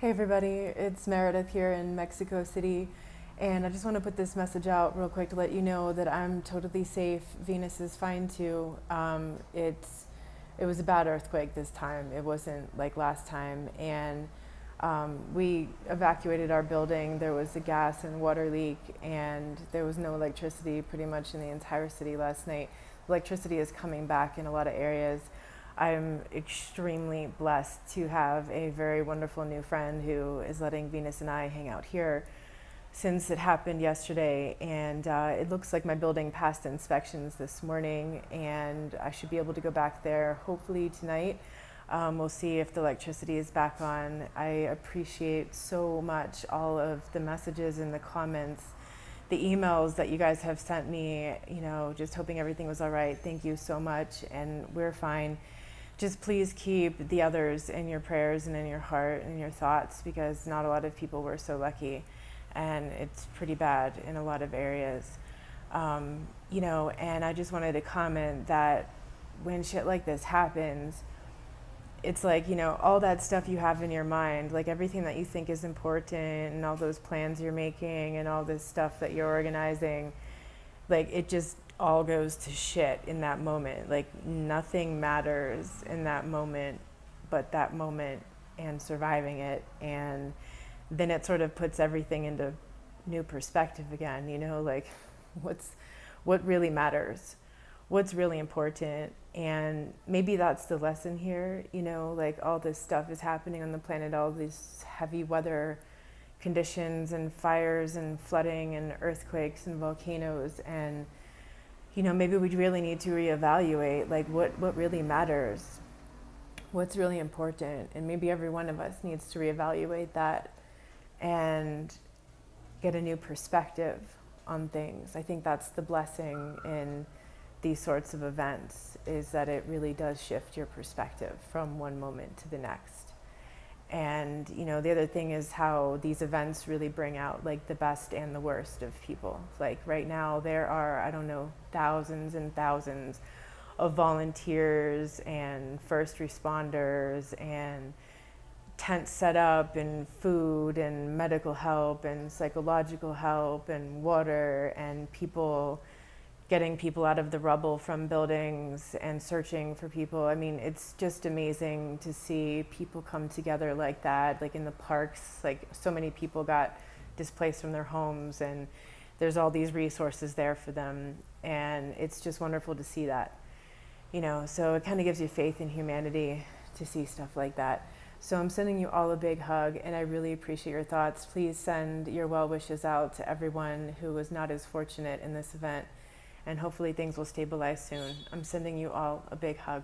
Hey everybody, it's Meredith here in Mexico City, and I just want to put this message out real quick to let you know that I'm totally safe. Venus is fine too. It was a bad earthquake this time. It wasn't like last time, and we evacuated our building. There was a gas and water leak, and there was no electricity pretty much in the entire city last night. Electricity is coming back in a lot of areas. I'm extremely blessed to have a very wonderful new friend who is letting Venus and I hang out here since it happened yesterday. And it looks like my building passed inspections this morning, and I should be able to go back there hopefully tonight. We'll see if the electricity is back on. I appreciate so much all of the messages and the comments, the emails that you guys have sent me, just hoping everything was all right. Thank you so much, and we're fine. Just please keep the others in your prayers and in your heart and your thoughts, because not a lot of people were so lucky, and it's pretty bad in a lot of areas. And I just wanted to comment that when shit like this happens, it's like, all that stuff you have in your mind, like everything that you think is important and all those plans you're making and all this stuff that you're organizing, like it just all goes to shit in that moment. Like nothing matters in that moment but that moment and surviving it. And then it sort of puts everything into new perspective again, like what really matters, what's really important. And maybe that's the lesson here, like all this stuff is happening on the planet, all these heavy weather conditions and fires and flooding and earthquakes and volcanoes, and maybe we really need to reevaluate like what really matters, what's really important. And maybe every one of us needs to reevaluate that and get a new perspective on things. I think that's the blessing in these sorts of events, is that it really does shift your perspective from one moment to the next. And the other thing is how these events really bring out like the best and the worst of people. Like right now there are, I don't know, thousands and thousands of volunteers and first responders and tents set up and food and medical help and psychological help and water and people getting people out of the rubble from buildings and searching for people. I mean, it's just amazing to see people come together like that, like in the parks. Like so many people got displaced from their homes, and there's all these resources there for them. And it's just wonderful to see that, so it kind of gives you faith in humanity to see stuff like that. So I'm sending you all a big hug, and I really appreciate your thoughts. Please send your well wishes out to everyone who was not as fortunate in this event, and hopefully things will stabilize soon. I'm sending you all a big hug.